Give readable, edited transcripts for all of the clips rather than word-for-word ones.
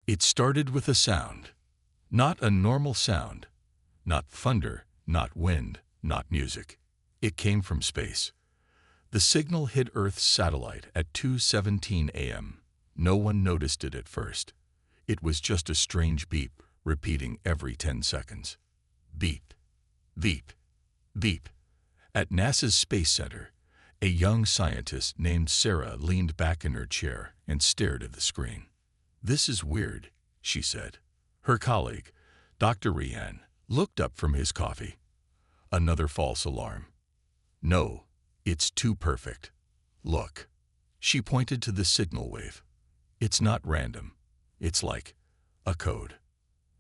It started with a sound. Not a normal sound. Not thunder, not wind, not music. It came from space. The signal hit Earth's satellite at 2:17 a.m. No one noticed it at first. It was just a strange beep, repeating every 10 seconds. Beep, beep, beep. At NASA's Space Center, a young scientist named Sarah leaned back in her chair and stared at the screen. "This is weird," she said. Her colleague, Dr. Rehan, looked up from his coffee. "Another false alarm." "No, it's too perfect. Look." She pointed to the signal wave. "It's not random. It's like a code."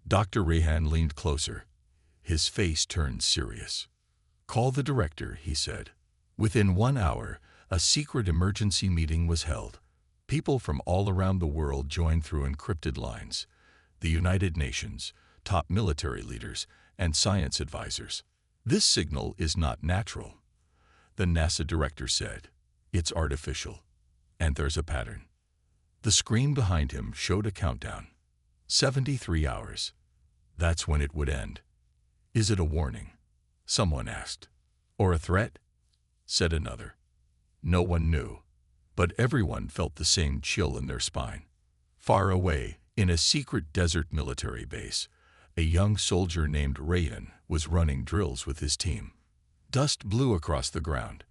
Dr. Rehan leaned closer. His face turned serious. "Call the director," he said. Within 1 hour, a secret emergency meeting was held. People from all around the world joined through encrypted lines. The United Nations, top military leaders, and science advisors. "This signal is not natural," the NASA director said. "It's artificial. And there's a pattern." The screen behind him showed a countdown. 73 hours. That's when it would end. "Is it a warning?" someone asked. "Or a threat?" said another. No one knew, but everyone felt the same chill in their spine. Far away, in a secret desert military base, a young soldier named Rayan was running drills with his team. Dust blew across the ground.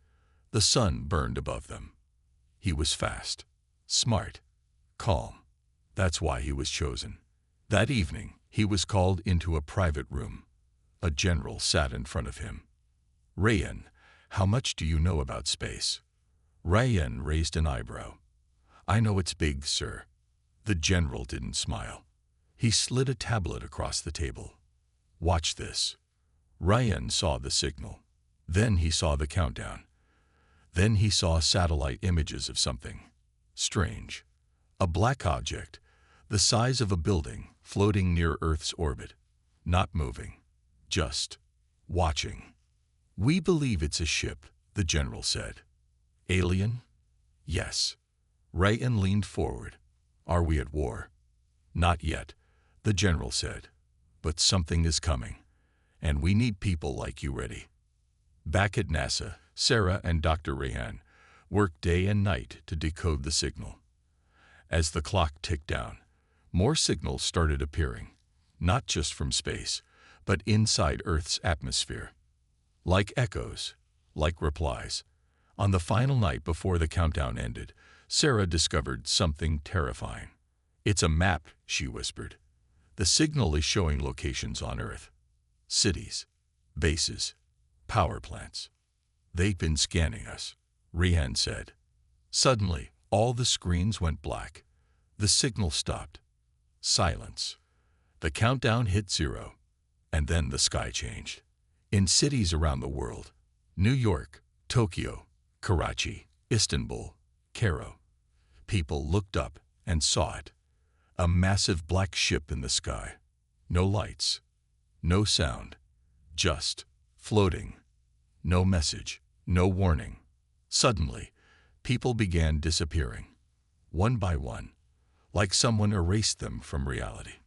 The sun burned above them. He was fast, smart, calm. That's why he was chosen. That evening, he was called into a private room. A general sat in front of him. "Rayan, how much do you know about space?" Rayan raised an eyebrow. "I know it's big, sir." The general didn't smile. He slid a tablet across the table. "Watch this." Rayan saw the signal. Then he saw the countdown. Then he saw satellite images of something strange. A black object, the size of a building, floating near Earth's orbit. Not moving. Just watching. "We believe it's a ship," the general said. "Alien?" "Yes." Rayan leaned forward. "Are we at war?" "Not yet," the general said. "But something is coming, and we need people like you ready." Back at NASA, Sarah and Dr. Rehan worked day and night to decode the signal. As the clock ticked down, more signals started appearing, not just from space, but inside Earth's atmosphere. Like echoes, like replies. On the final night before the countdown ended, Sarah discovered something terrifying. "It's a map," she whispered. "The signal is showing locations on Earth. Cities, bases, power plants. They've been scanning us," Rehan said. Suddenly, all the screens went black. The signal stopped. Silence. The countdown hit 0. And then the sky changed. In cities around the world, New York, Tokyo, Karachi, Istanbul, Cairo, people looked up and saw it. A massive black ship in the sky. No lights, no sound, just floating. No message, no warning. Suddenly, people began disappearing, one by one, like someone erased them from reality.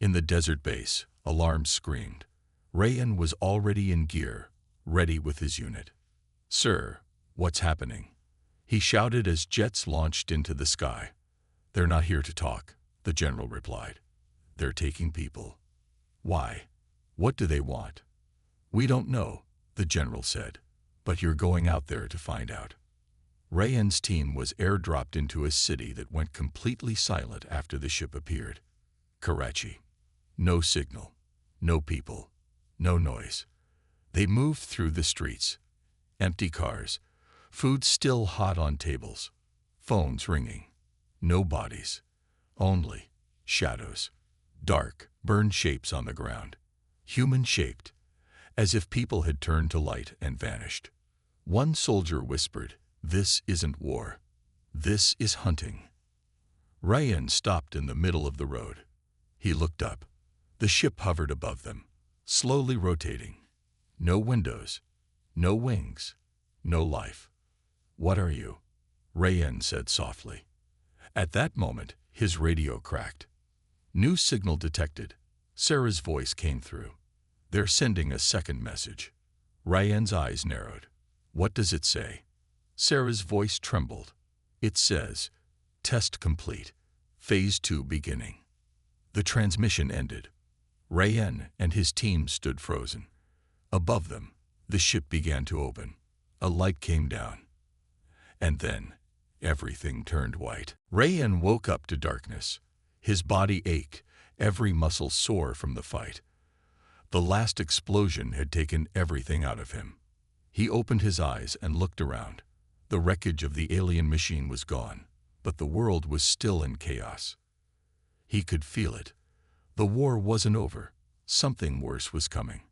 In the desert base, alarms screamed. Rayan was already in gear, ready with his unit. "Sir, what's happening?" he shouted as jets launched into the sky. "They're not here to talk," the general replied. "They're taking people." "Why? What do they want?" "We don't know," the general said, "but you're going out there to find out." Rayan's team was airdropped into a city that went completely silent after the ship appeared. Karachi. No signal, no people, no noise. They moved through the streets. Empty cars, food still hot on tables, phones ringing. No bodies, only shadows, dark, burned shapes on the ground, human-shaped, as if people had turned to light and vanished. One soldier whispered, "This isn't war. This is hunting." Rayan stopped in the middle of the road. He looked up. The ship hovered above them, slowly rotating. No windows, no wings, no life. "What are you?" Rayan said softly. At that moment, his radio cracked. New signal detected. Sarah's voice came through. They're sending a second message. Ryan's eyes narrowed. What does it say? Sarah's voice trembled. It says, Test complete. Phase 2 beginning. The transmission ended. Ryan and his team stood frozen. Above them, the ship began to open. A light came down. And then, everything turned white. Ryan woke up to darkness. His body ached, every muscle sore from the fight. The last explosion had taken everything out of him. He opened his eyes and looked around. The wreckage of the alien machine was gone, but the world was still in chaos. He could feel it. The war wasn't over. Something worse was coming.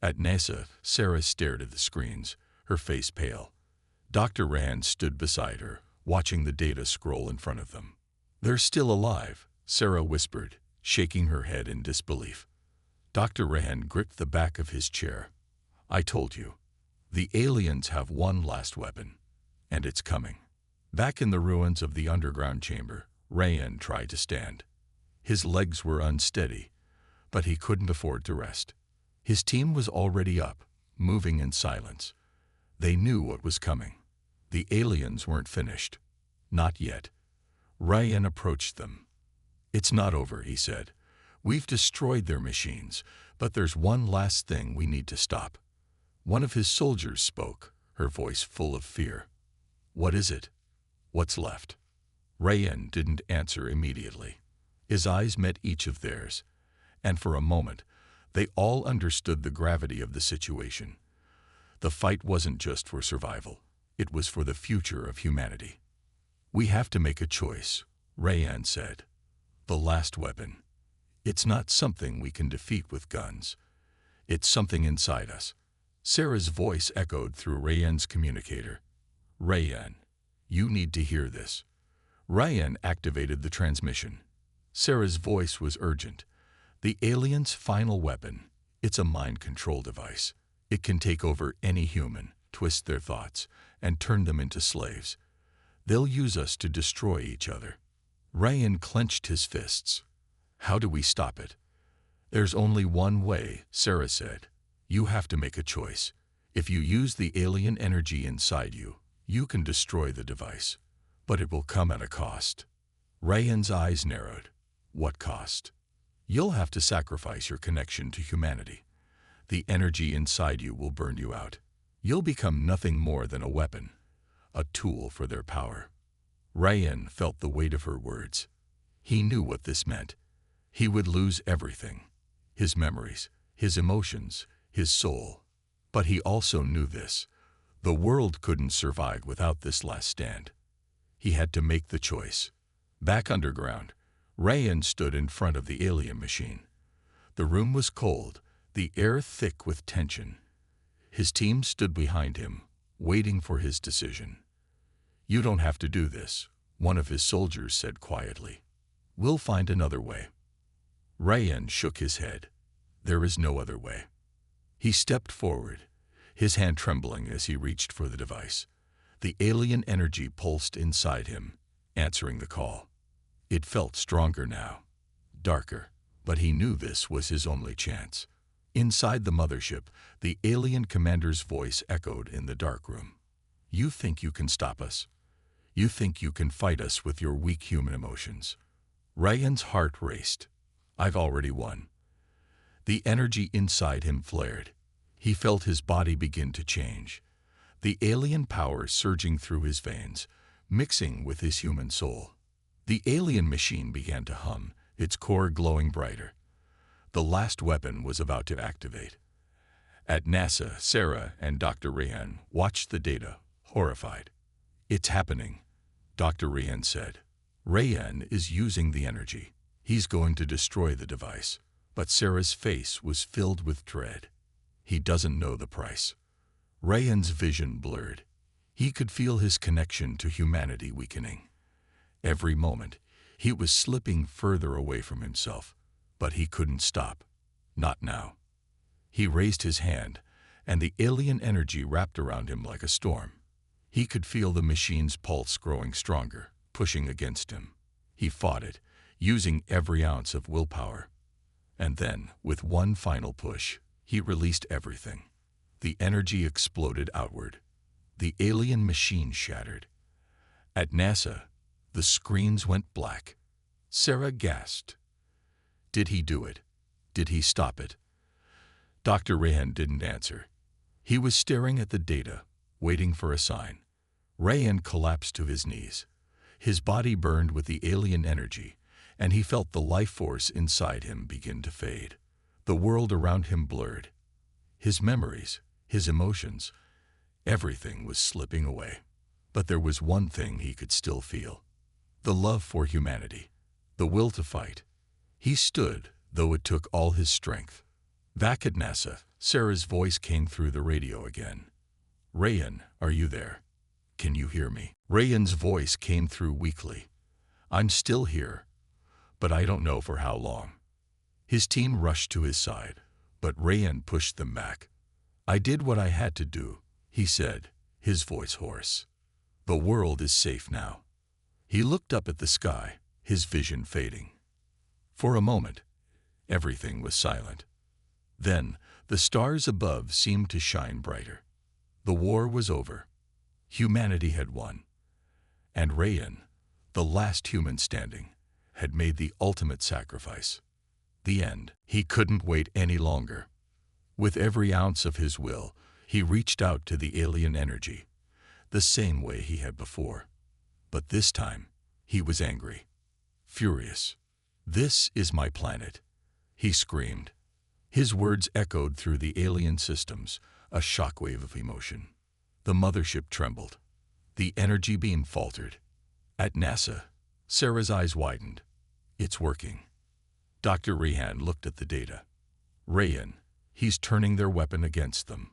At NASA, Sarah stared at the screens, her face pale. Dr. Rand stood beside her, watching the data scroll in front of them. They're still alive, Sarah whispered, shaking her head in disbelief. Dr. Rand gripped the back of his chair. I told you. The aliens have one last weapon, and it's coming. Back in the ruins of the underground chamber, Ryan tried to stand. His legs were unsteady, but he couldn't afford to rest. His team was already up, moving in silence. They knew what was coming. The aliens weren't finished. Not yet. Ryan approached them. It's not over, he said. We've destroyed their machines, but there's one last thing we need to stop. One of his soldiers spoke, her voice full of fear. What is it? What's left? Ryan didn't answer immediately. His eyes met each of theirs, and for a moment, they all understood the gravity of the situation. The fight wasn't just for survival. It was for the future of humanity. We have to make a choice, Ryan said. The last weapon. It's not something we can defeat with guns. It's something inside us. Sarah's voice echoed through Ryan's communicator. Ryan, you need to hear this. Ryan activated the transmission. Sarah's voice was urgent. The alien's final weapon. It's a mind control device. It can take over any human, twist their thoughts, and turn them into slaves. They'll use us to destroy each other. Ryan clenched his fists. How do we stop it? There's only one way, Sarah said. You have to make a choice. If you use the alien energy inside you, you can destroy the device. But it will come at a cost. Ryan's eyes narrowed. What cost? You'll have to sacrifice your connection to humanity. The energy inside you will burn you out. You'll become nothing more than a weapon, a tool for their power. Ryan felt the weight of her words. He knew what this meant. He would lose everything. His memories, his emotions, his soul. But he also knew this. The world couldn't survive without this last stand. He had to make the choice. Back underground, Ryan stood in front of the alien machine. The room was cold, the air thick with tension. His team stood behind him, waiting for his decision. You don't have to do this, one of his soldiers said quietly. We'll find another way. Ryan shook his head. There is no other way. He stepped forward, his hand trembling as he reached for the device. The alien energy pulsed inside him, answering the call. It felt stronger now, darker, but he knew this was his only chance. Inside the mothership, the alien commander's voice echoed in the dark room. You think you can stop us? You think you can fight us with your weak human emotions? Ryan's heart raced. I've already won. The energy inside him flared. He felt his body begin to change. The alien power surging through his veins, mixing with his human soul. The alien machine began to hum, its core glowing brighter. The last weapon was about to activate. At NASA, Sarah and Dr. Ryan watched the data, horrified. It's happening, Dr. Ryan said. Ryan is using the energy. He's going to destroy the device. But Sarah's face was filled with dread. He doesn't know the price. Ryan's vision blurred. He could feel his connection to humanity weakening. Every moment, he was slipping further away from himself, but he couldn't stop. Not now. He raised his hand, and the alien energy wrapped around him like a storm. He could feel the machine's pulse growing stronger, pushing against him. He fought it, using every ounce of willpower. And then, with one final push, he released everything. The energy exploded outward. The alien machine shattered. At NASA, the screens went black. Sarah gasped. Did he do it? Did he stop it? Dr. Rayan didn't answer. He was staring at the data, waiting for a sign. Rayan collapsed to his knees. His body burned with the alien energy, and he felt the life force inside him begin to fade. The world around him blurred. His memories, his emotions, everything was slipping away. But there was one thing he could still feel. The love for humanity. The will to fight. He stood, though it took all his strength. Back at NASA, Sarah's voice came through the radio again. Rayan, are you there? Can you hear me? Rayan's voice came through weakly. I'm still here, but I don't know for how long. His team rushed to his side, but Rayan pushed them back. I did what I had to do, he said, his voice hoarse. The world is safe now. He looked up at the sky, his vision fading. For a moment, everything was silent. Then, the stars above seemed to shine brighter. The war was over. Humanity had won. And Rayan, the last human standing, had made the ultimate sacrifice. The end. He couldn't wait any longer. With every ounce of his will, he reached out to the alien energy, the same way he had before. But this time, he was angry, furious. This is my planet, he screamed. His words echoed through the alien systems, a shockwave of emotion. The mothership trembled. The energy beam faltered. At NASA, Sarah's eyes widened. It's working. Dr. Rayan looked at the data. Rayan, he's turning their weapon against them.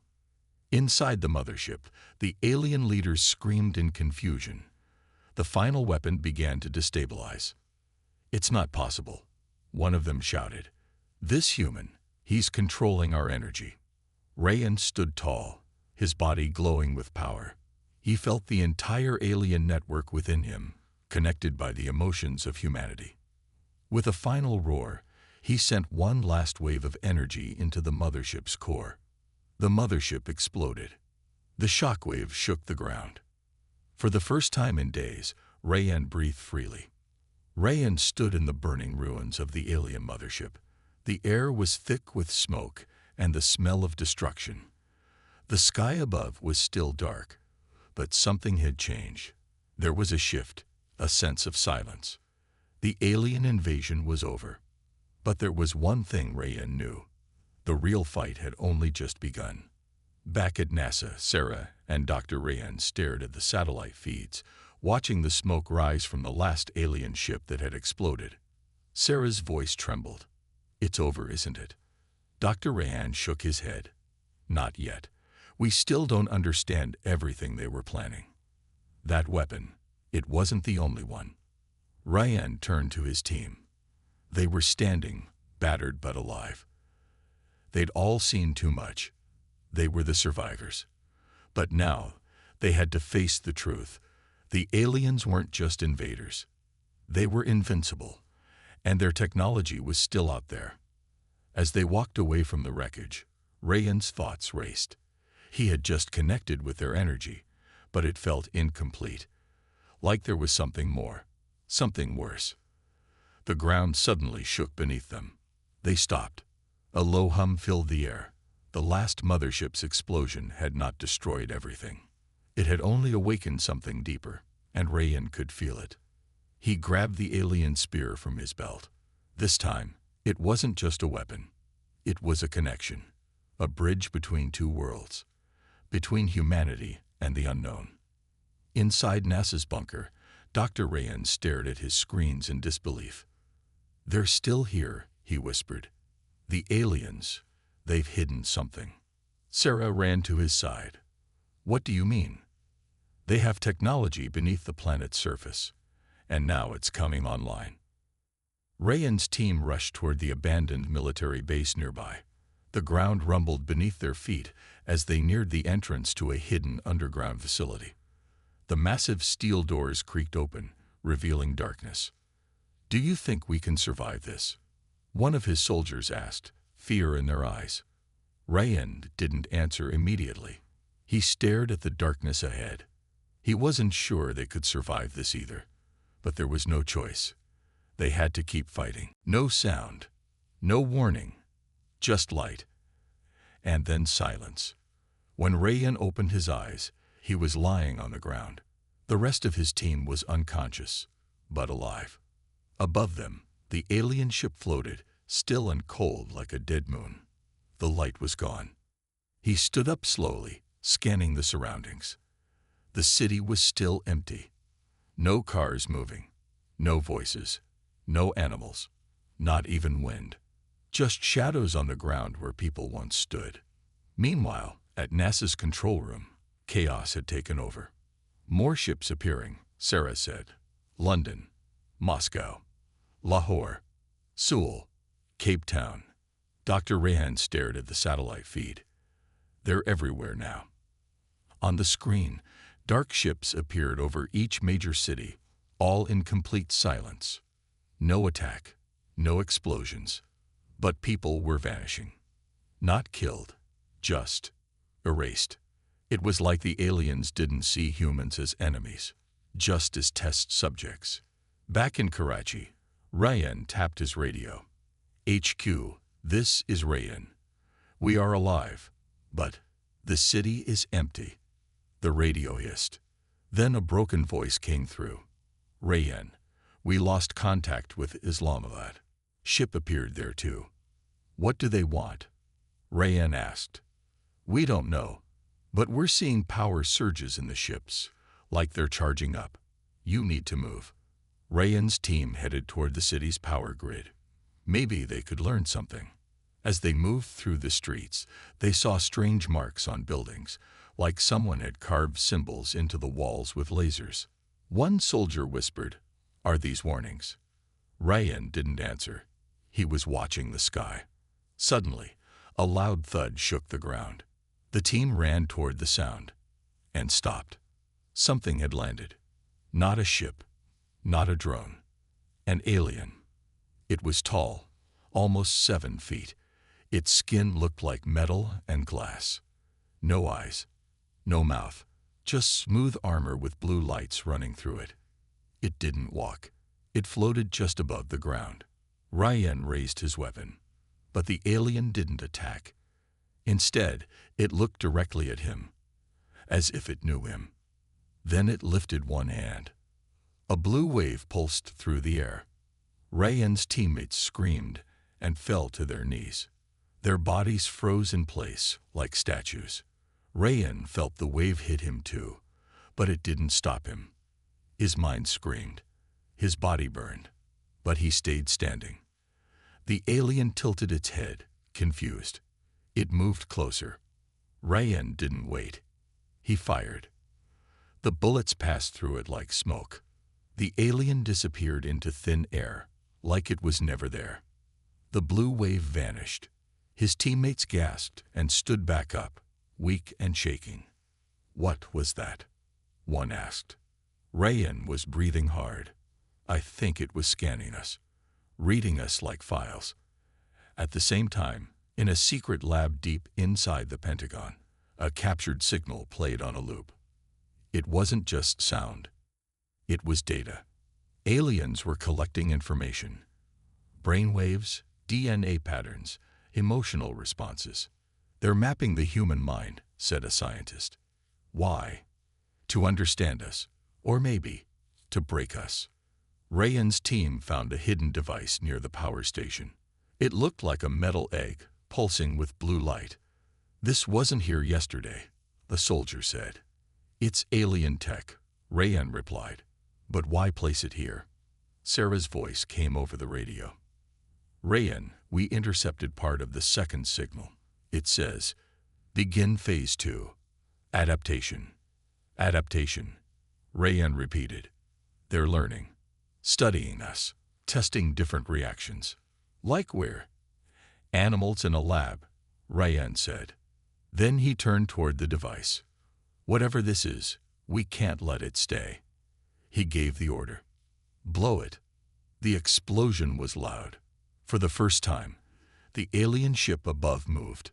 Inside the mothership, the alien leaders screamed in confusion. The final weapon began to destabilize. It's not possible, one of them shouted. This human, he's controlling our energy. Rayan stood tall, his body glowing with power. He felt the entire alien network within him, connected by the emotions of humanity. With a final roar, he sent one last wave of energy into the mothership's core. The mothership exploded. The shockwave shook the ground. For the first time in days, Rayan breathed freely. Rayan stood in the burning ruins of the alien mothership. The air was thick with smoke and the smell of destruction. The sky above was still dark, but something had changed. There was a shift, a sense of silence. The alien invasion was over. But there was one thing Rayan knew. The real fight had only just begun. Back at NASA, Sarah and Dr. Rayan stared at the satellite feeds, watching the smoke rise from the last alien ship that had exploded. Sarah's voice trembled. It's over, isn't it? Dr. Rayan shook his head. Not yet. We still don't understand everything they were planning. That weapon, it wasn't the only one. Rayan turned to his team. They were standing, battered but alive. They'd all seen too much. They were the survivors. But now, they had to face the truth. The aliens weren't just invaders. They were invincible, and their technology was still out there. As they walked away from the wreckage, Rayan's thoughts raced. He had just connected with their energy, but it felt incomplete. Like there was something more, something worse. The ground suddenly shook beneath them. They stopped. A low hum filled the air. The last mothership's explosion had not destroyed everything. It had only awakened something deeper, and Rayan could feel it. He grabbed the alien spear from his belt. This time, it wasn't just a weapon. It was a connection, a bridge between two worlds, between humanity and the unknown. Inside NASA's bunker, Dr. Rayan stared at his screens in disbelief. They're still here, he whispered. The aliens, they've hidden something. Sarah ran to his side. What do you mean? They have technology beneath the planet's surface, and now it's coming online. Rayan's team rushed toward the abandoned military base nearby. The ground rumbled beneath their feet as they neared the entrance to a hidden underground facility. The massive steel doors creaked open, revealing darkness. "Do you think we can survive this?" one of his soldiers asked, fear in their eyes. Rayan didn't answer immediately. He stared at the darkness ahead. He wasn't sure they could survive this either, but there was no choice. They had to keep fighting. No sound, no warning, just light, and then silence. When Rayan opened his eyes, he was lying on the ground. The rest of his team was unconscious, but alive. Above them, the alien ship floated, still and cold like a dead moon. The light was gone. He stood up slowly, scanning the surroundings. The city was still empty. No cars moving, no voices, no animals, not even wind. Just shadows on the ground where people once stood. Meanwhile, at NASA's control room, chaos had taken over. More ships appearing, Sarah said. London, Moscow, Lahore, Seoul, Cape Town. Dr. Rayan stared at the satellite feed. They're everywhere now. On the screen, dark ships appeared over each major city, all in complete silence. No attack, no explosions, but people were vanishing. Not killed, just erased. It was like the aliens didn't see humans as enemies, just as test subjects. Back in Karachi, Rayan tapped his radio. "HQ, this is Rayan. We are alive, but the city is empty." The radio hissed. Then a broken voice came through. "Rayan, we lost contact with Islamabad." Ship appeared there too. "What do they want?" Rayan asked. "We don't know, but we're seeing power surges in the ships, like they're charging up. You need to move." Rayan's team headed toward the city's power grid. Maybe they could learn something. As they moved through the streets, they saw strange marks on buildings, like someone had carved symbols into the walls with lasers. One soldier whispered, "Are these warnings?" Rayan didn't answer. He was watching the sky. Suddenly, a loud thud shook the ground. The team ran toward the sound and stopped. Something had landed. Not a ship, not a drone. An alien. It was tall, almost 7 feet. Its skin looked like metal and glass. No eyes, no mouth, just smooth armor with blue lights running through it. It didn't walk. It floated just above the ground. Rayan raised his weapon, but the alien didn't attack. Instead, it looked directly at him, as if it knew him. Then it lifted one hand. A blue wave pulsed through the air. Rayan's teammates screamed and fell to their knees. Their bodies froze in place like statues. Rayan felt the wave hit him too, but it didn't stop him. His mind screamed. His body burned, but he stayed standing. The alien tilted its head, confused. It moved closer. Rayan didn't wait. He fired. The bullets passed through it like smoke. The alien disappeared into thin air, like it was never there. The blue wave vanished. His teammates gasped and stood back up, weak and shaking. "What was that?" one asked. Rayan was breathing hard. "I think it was scanning us, reading us like files." At the same time, in a secret lab deep inside the Pentagon, a captured signal played on a loop. It wasn't just sound. It was data. Aliens were collecting information. Brainwaves, DNA patterns, emotional responses. "They're mapping the human mind," said a scientist. "Why?" "To understand us, or maybe to break us." Rayan's team found a hidden device near the power station. It looked like a metal egg, pulsing with blue light. "This wasn't here yesterday," the soldier said. "It's alien tech," Rayan replied. "But why place it here?" Sarah's voice came over the radio. "Rayan, we intercepted part of the second signal. It says, 'Begin Phase 2. Adaptation.'" "Adaptation," Rayan repeated. "They're learning, studying us, testing different reactions." "Like where?" "Animals in a lab," Rayan said. Then he turned toward the device. "Whatever this is, we can't let it stay." He gave the order. "Blow it." The explosion was loud. For the first time, the alien ship above moved.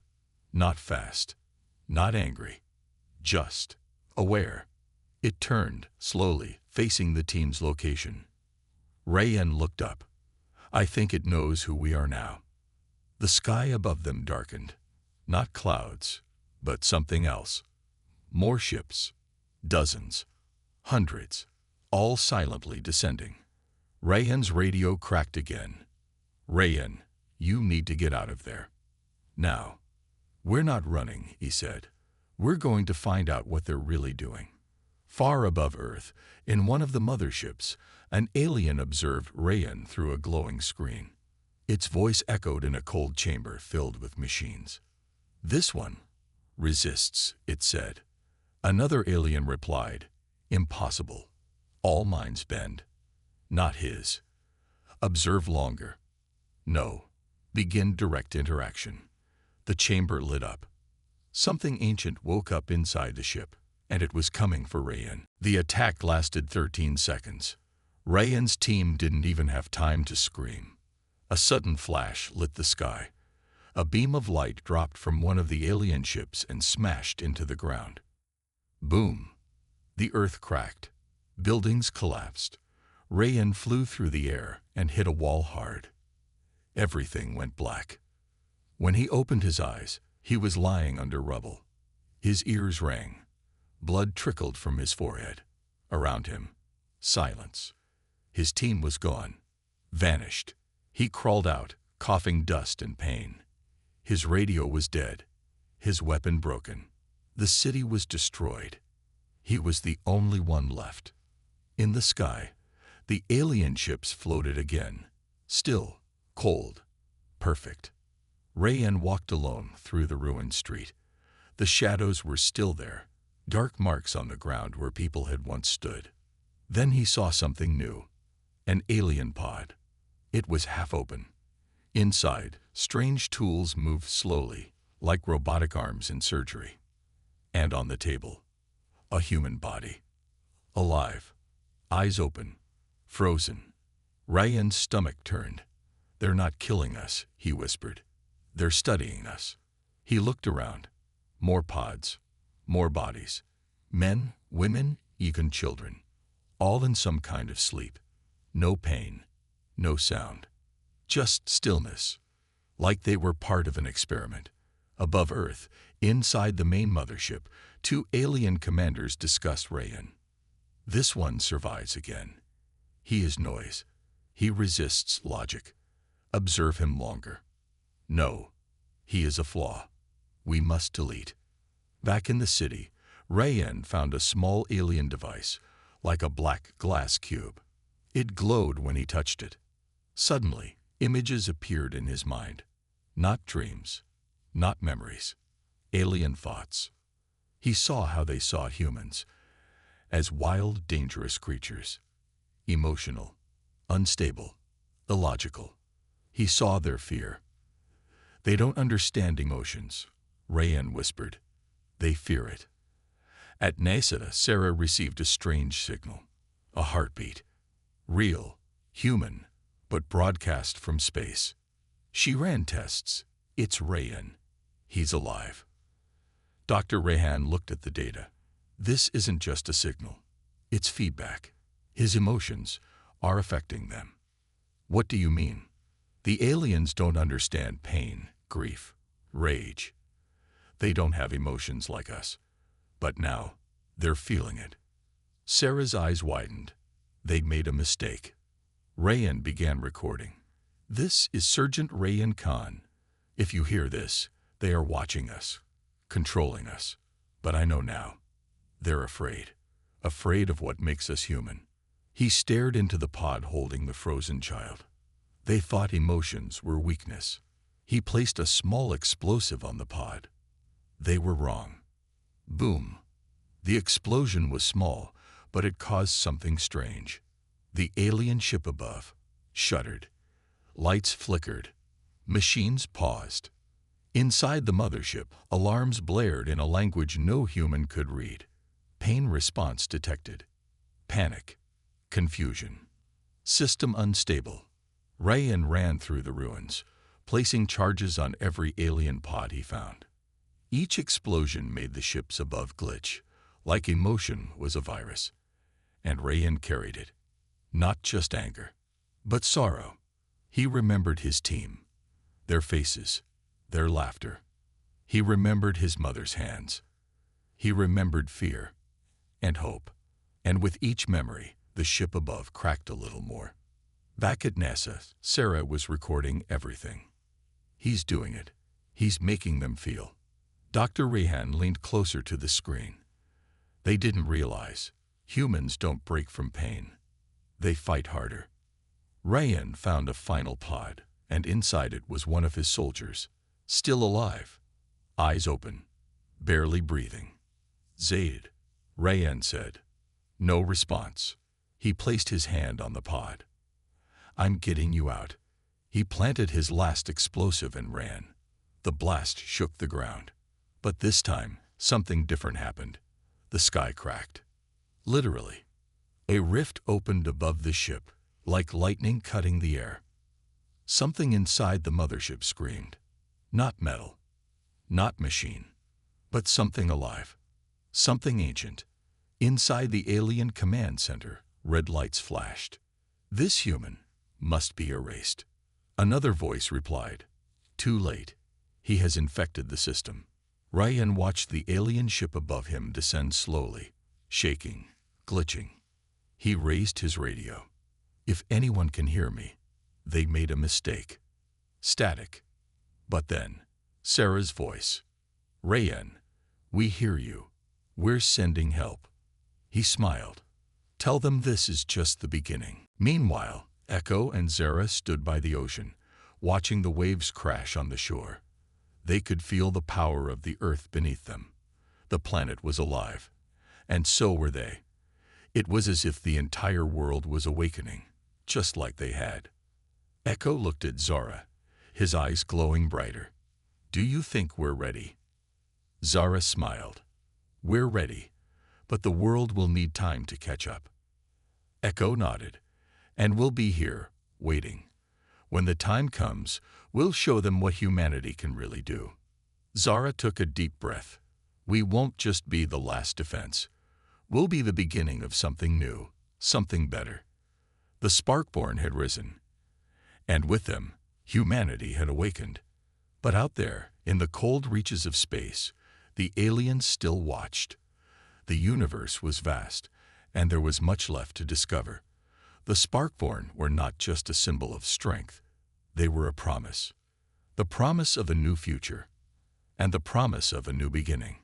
Not fast, not angry, just aware. It turned, slowly, facing the team's location. Rayan looked up. I think it knows who we are now. The sky above them darkened. Not clouds, but something else. More ships. Dozens. Hundreds. All silently descending. Rayan's radio cracked again. Rayan, you need to get out of there. Now. We're not running, he said. We're going to find out what they're really doing. Far above Earth, in one of the motherships, an alien observed Rayan through a glowing screen. Its voice echoed in a cold chamber filled with machines. This one resists, it said. Another alien replied, impossible. All minds bend. Not his. Observe longer. No. Begin direct interaction. The chamber lit up. Something ancient woke up inside the ship, and it was coming for Rayan. The attack lasted 13 seconds. Rayan's team didn't even have time to scream. A sudden flash lit the sky. A beam of light dropped from one of the alien ships and smashed into the ground. Boom! The earth cracked. Buildings collapsed. Rayan flew through the air and hit a wall hard. Everything went black. When he opened his eyes, he was lying under rubble. His ears rang. Blood trickled from his forehead. Around him, silence. His team was gone. Vanished. He crawled out, coughing dust and pain. His radio was dead. His weapon broken. The city was destroyed. He was the only one left. In the sky, the alien ships floated again. Still, cold, perfect. Rayan walked alone through the ruined street. The shadows were still there, dark marks on the ground where people had once stood. Then he saw something new. An alien pod. It was half open. Inside, strange tools moved slowly, like robotic arms in surgery. And on the table, a human body. Alive. Eyes open. Frozen. Rayan's stomach turned. They're not killing us, he whispered. They're studying us. He looked around. More pods. More bodies. Men, women, even children. All in some kind of sleep. No pain. No sound. Just stillness. Like they were part of an experiment. Above Earth, inside the main mothership, two alien commanders discussed Rayan. This one survives again. He is noise. He resists logic. Observe him longer. No, he is a flaw. We must delete. Back in the city, Rayan found a small alien device, like a black glass cube. It glowed when he touched it. Suddenly, images appeared in his mind. Not dreams, not memories, alien thoughts. He saw how they saw humans, as wild, dangerous creatures. Emotional, unstable, illogical. He saw their fear. They don't understand emotions, Rayan whispered. They fear it. At NASA, Sarah received a strange signal, a heartbeat. Real, human, but broadcast from space. She ran tests. It's Rayan. He's alive. Dr. Rayan looked at the data. This isn't just a signal. It's feedback. His emotions are affecting them. What do you mean? The aliens don't understand pain, grief, rage. They don't have emotions like us. But now, they're feeling it. Sarah's eyes widened. They'd made a mistake. Rayan began recording. This is Sergeant Rayan Khan. If you hear this, they are watching us, controlling us. But I know now. They're afraid. Afraid of what makes us human. He stared into the pod holding the frozen child. They thought emotions were weakness. He placed a small explosive on the pod. They were wrong. Boom. The explosion was small, but it caused something strange. The alien ship above shuddered. Lights flickered. Machines paused. Inside the mothership, alarms blared in a language no human could read. Pain response detected. Panic. Confusion. System unstable. Rayan ran through the ruins, placing charges on every alien pod he found. Each explosion made the ships above glitch, like emotion was a virus. And Rayan carried it. Not just anger, but sorrow. He remembered his team, their faces, their laughter. He remembered his mother's hands. He remembered fear and hope. And with each memory, the ship above cracked a little more. Back at NASA, Sarah was recording everything. He's doing it. He's making them feel. Dr. Rehan leaned closer to the screen. They didn't realize. Humans don't break from pain. They fight harder. Rayan found a final pod, and inside it was one of his soldiers, still alive, eyes open, barely breathing. Zaid, Rayan said. No response. He placed his hand on the pod. I'm getting you out. He planted his last explosive and ran. The blast shook the ground. But this time, something different happened. The sky cracked. Literally. A rift opened above the ship, like lightning cutting the air. Something inside the mothership screamed. Not metal, not machine, but something alive, something ancient. Inside the alien command center, red lights flashed. This human must be erased. Another voice replied. Too late. He has infected the system. Rayan watched the alien ship above him descend slowly, shaking, glitching. He raised his radio. If anyone can hear me, they made a mistake. Static. But then, Sarah's voice. Rayan, we hear you. We're sending help. He smiled. Tell them this is just the beginning. Meanwhile, Echo and Zara stood by the ocean, watching the waves crash on the shore. They could feel the power of the earth beneath them. The planet was alive, and so were they. It was as if the entire world was awakening, just like they had. Echo looked at Zara, his eyes glowing brighter. Do you think we're ready? Zara smiled. We're ready, but the world will need time to catch up. Echo nodded. And we'll be here, waiting. When the time comes, we'll show them what humanity can really do. Zara took a deep breath. We won't just be the last defense. We'll be the beginning of something new, something better. The Sparkborn had risen, and with them, humanity had awakened. But out there, in the cold reaches of space, the aliens still watched. The universe was vast, and there was much left to discover. The Sparkborn were not just a symbol of strength. They were a promise. The promise of a new future, and the promise of a new beginning.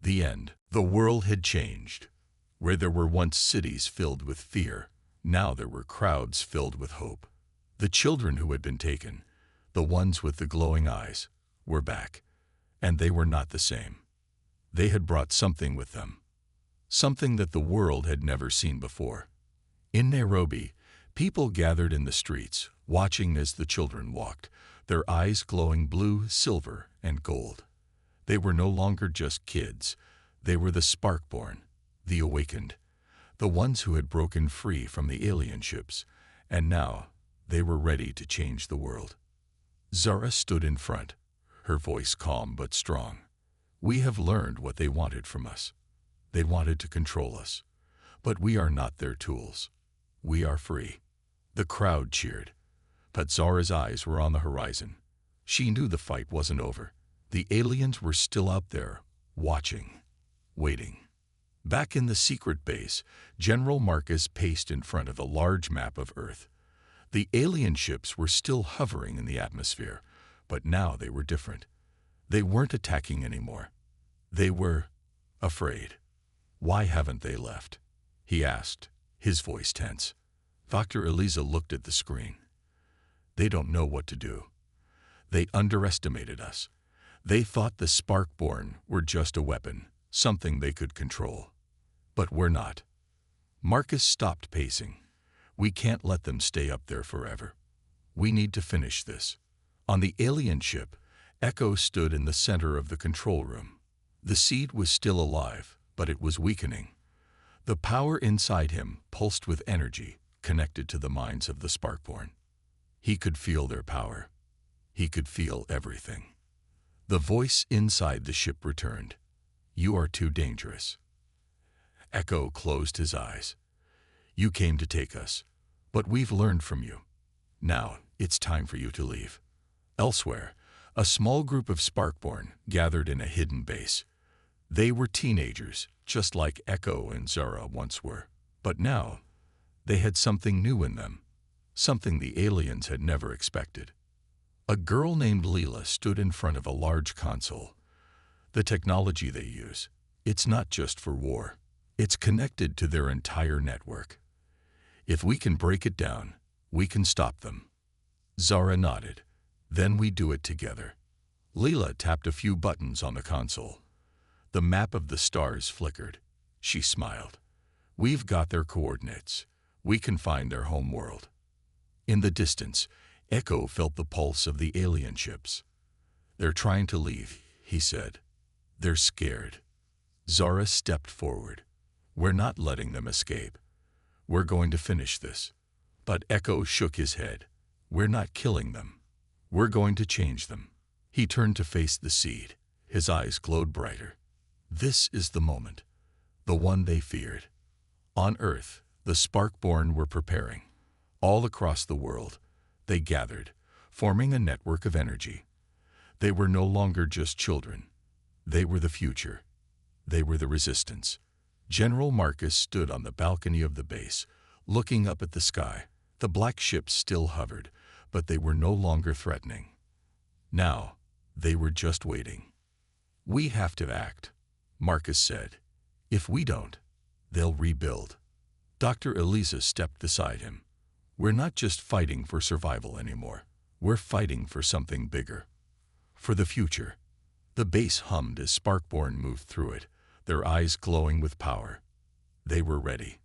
The end. The world had changed. Where there were once cities filled with fear, now there were crowds filled with hope. The children who had been taken, the ones with the glowing eyes, were back, and they were not the same. They had brought something with them, something that the world had never seen before. In Nairobi, people gathered in the streets, watching as the children walked, their eyes glowing blue, silver, and gold. They were no longer just kids. They were the Sparkborn, the awakened, the ones who had broken free from the alien ships, and now they were ready to change the world. Zara stood in front, her voice calm but strong. We have learned what they wanted from us. They wanted to control us, but we are not their tools. We are free. The crowd cheered, but Zara's eyes were on the horizon. She knew the fight wasn't over. The aliens were still out there, watching, waiting. Back in the secret base, General Marcus paced in front of a large map of Earth. The alien ships were still hovering in the atmosphere, but now they were different. They weren't attacking anymore. They were afraid. Why haven't they left? He asked, his voice tense. Dr. Eliza looked at the screen. They don't know what to do. They underestimated us. They thought the Sparkborn were just a weapon, something they could control. But we're not. Marcus stopped pacing. We can't let them stay up there forever. We need to finish this. On the alien ship, Echo stood in the center of the control room. The seed was still alive, but it was weakening. The power inside him pulsed with energy, connected to the minds of the Sparkborn. He could feel their power. He could feel everything. The voice inside the ship returned. "You are too dangerous." Echo closed his eyes. "You came to take us, but we've learned from you. Now, it's time for you to leave." Elsewhere, a small group of Sparkborn gathered in a hidden base. They were teenagers, just like Echo and Zara once were. But now, they had something new in them, something the aliens had never expected. A girl named Leela stood in front of a large console. The technology they use, it's not just for war. It's connected to their entire network. If we can break it down, we can stop them. Zara nodded. "Then we do it together." Leela tapped a few buttons on the console. The map of the stars flickered. She smiled. "We've got their coordinates. We can find their home world." In the distance, Echo felt the pulse of the alien ships. "They're trying to leave," he said. "They're scared." Zara stepped forward. "We're not letting them escape. We're going to finish this." But Echo shook his head. "We're not killing them. We're going to change them." He turned to face the seed. His eyes glowed brighter. This is the moment, the one they feared. On Earth, the Sparkborn were preparing. All across the world, they gathered, forming a network of energy. They were no longer just children. They were the future. They were the resistance. General Marcus stood on the balcony of the base, looking up at the sky. The black ships still hovered, but they were no longer threatening. Now, they were just waiting. "We have to act," Marcus said. "If we don't, they'll rebuild." Dr. Elisa stepped beside him. "We're not just fighting for survival anymore. We're fighting for something bigger. For the future." The base hummed as Sparkborn moved through it, their eyes glowing with power. They were ready.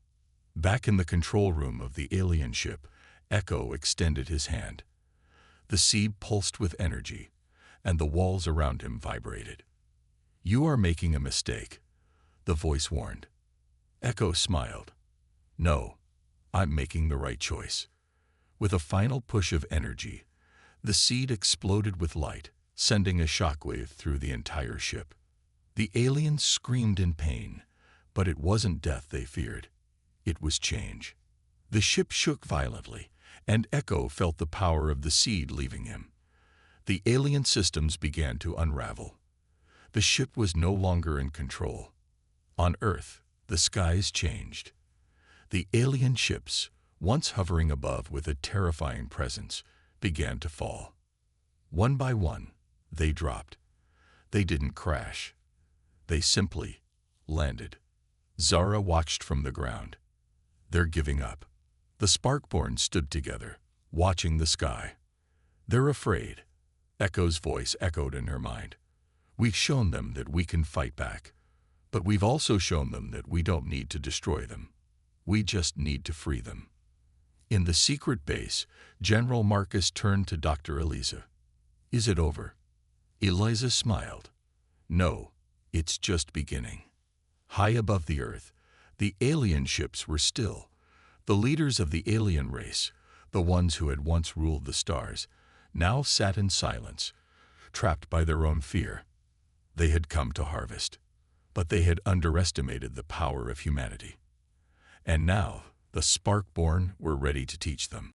Back in the control room of the alien ship, Echo extended his hand. The seed pulsed with energy, and the walls around him vibrated. "You are making a mistake," the voice warned. Echo smiled. "No, I'm making the right choice." With a final push of energy, the seed exploded with light, sending a shockwave through the entire ship. The aliens screamed in pain, but it wasn't death they feared. It was change. The ship shook violently, and Echo felt the power of the seed leaving him. The alien systems began to unravel. The ship was no longer in control. On Earth, the skies changed. The alien ships, once hovering above with a terrifying presence, began to fall. One by one, they dropped. They didn't crash. They simply landed. Zara watched from the ground. "They're giving up." The Sparkborn stood together, watching the sky. "They're afraid," Echo's voice echoed in her mind. "We've shown them that we can fight back, but we've also shown them that we don't need to destroy them. We just need to free them." In the secret base, General Marcus turned to Dr. Elisa. "Is it over?" Eliza smiled. "No, it's just beginning." High above the Earth, the alien ships were still. The leaders of the alien race, the ones who had once ruled the stars, now sat in silence, trapped by their own fear. They had come to harvest, but they had underestimated the power of humanity. And now, the Sparkborn were ready to teach them.